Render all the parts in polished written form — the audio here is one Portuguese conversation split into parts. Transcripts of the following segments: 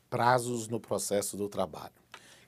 Prazos no processo do trabalho.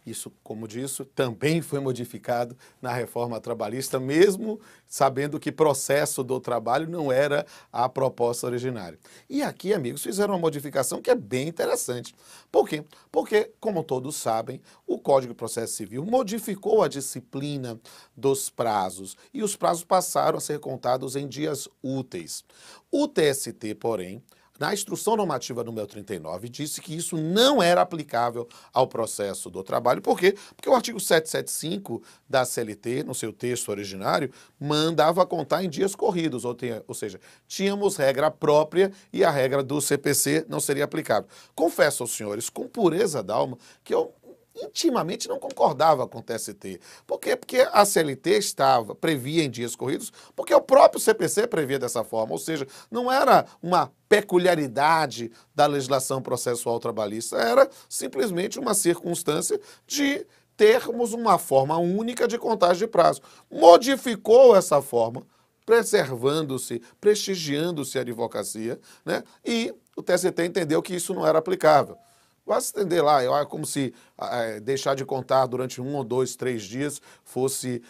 Isso, como disse, também foi modificado na reforma trabalhista, mesmo sabendo que processo do trabalho não era a proposta originária. E aqui, amigos, fizeram uma modificação que é bem interessante. Por quê? Porque, como todos sabem, o Código de Processo Civil modificou a disciplina dos prazos e os prazos passaram a ser contados em dias úteis. O TST, porém, na Instrução Normativa número 39, disse que isso não era aplicável ao processo do trabalho. Por quê? Porque o artigo 775 da CLT, no seu texto originário, mandava contar em dias corridos, ou seja, tínhamos regra própria e a regra do CPC não seria aplicável. Confesso aos senhores, com pureza d'alma, que eu intimamente não concordava com o TST. Por quê? Porque a CLT previa em dias corridos, porque o próprio CPC previa dessa forma, ou seja, não era uma peculiaridade da legislação processual trabalhista, era simplesmente uma circunstância de termos uma forma única de contagem de prazo. Modificou essa forma, preservando-se, prestigiando-se a advocacia, né? E o TST entendeu que isso não era aplicável. Vai se entender lá, é como se deixar de contar durante 1 ou 2, 3 dias fosse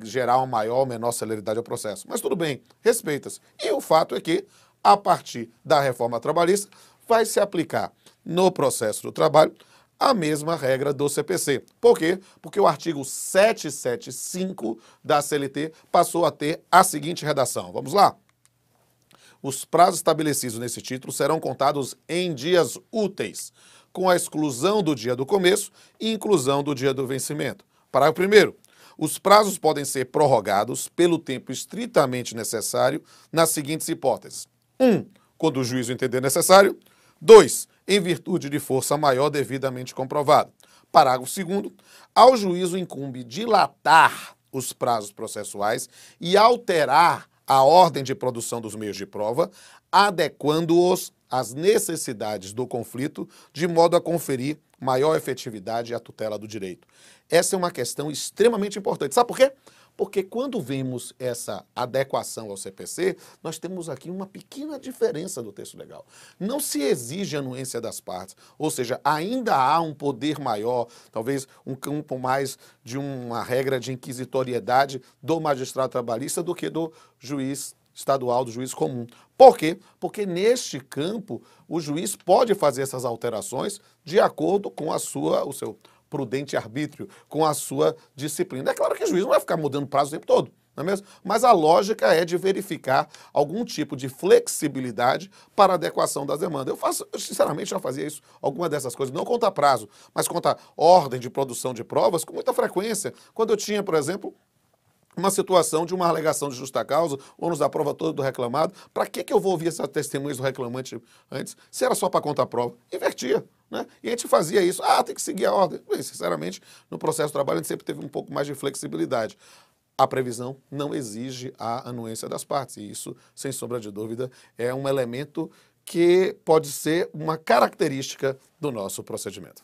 gerar uma maior ou menor celeridade ao processo. Mas tudo bem, respeita-se. E o fato é que, a partir da reforma trabalhista, vai se aplicar no processo do trabalho a mesma regra do CPC. Por quê? Porque o artigo 775 da CLT passou a ter a seguinte redação. Vamos lá? Os prazos estabelecidos nesse título serão contados em dias úteis, com a exclusão do dia do começo e inclusão do dia do vencimento. Parágrafo 1º. Os prazos podem ser prorrogados pelo tempo estritamente necessário nas seguintes hipóteses. 1. Quando o juízo entender necessário. 2. Em virtude de força maior devidamente comprovada. Parágrafo 2º. Ao juízo incumbe dilatar os prazos processuais e alterar a ordem de produção dos meios de prova, adequando-os às necessidades do conflito, de modo a conferir maior efetividade à tutela do direito. Essa é uma questão extremamente importante. Sabe por quê? Porque quando vemos essa adequação ao CPC, nós temos aqui uma pequena diferença do texto legal. Não se exige anuência das partes, ou seja, ainda há um poder maior, talvez um campo mais de uma regra de inquisitoriedade do magistrado trabalhista do que do juiz estadual, do juiz comum. Por quê? Porque neste campo o juiz pode fazer essas alterações de acordo com o seu prudente arbítrio, com a sua disciplina. É claro que o juiz não vai ficar mudando prazo o tempo todo, não é mesmo? Mas a lógica é de verificar algum tipo de flexibilidade para a adequação das demandas. Eu sinceramente já fazia isso, alguma dessas coisas, não conta prazo, mas conta ordem de produção de provas com muita frequência. Quando eu tinha, por exemplo, uma situação de uma alegação de justa causa, ônus da prova toda do reclamado, para que eu vou ouvir essas testemunhas do reclamante antes, se era só para contar prova? Invertia, né? E a gente fazia isso, tem que seguir a ordem. Bem, sinceramente, no processo de trabalho a gente sempre teve um pouco mais de flexibilidade. A previsão não exige a anuência das partes, e isso, sem sombra de dúvida, é um elemento que pode ser uma característica do nosso procedimento.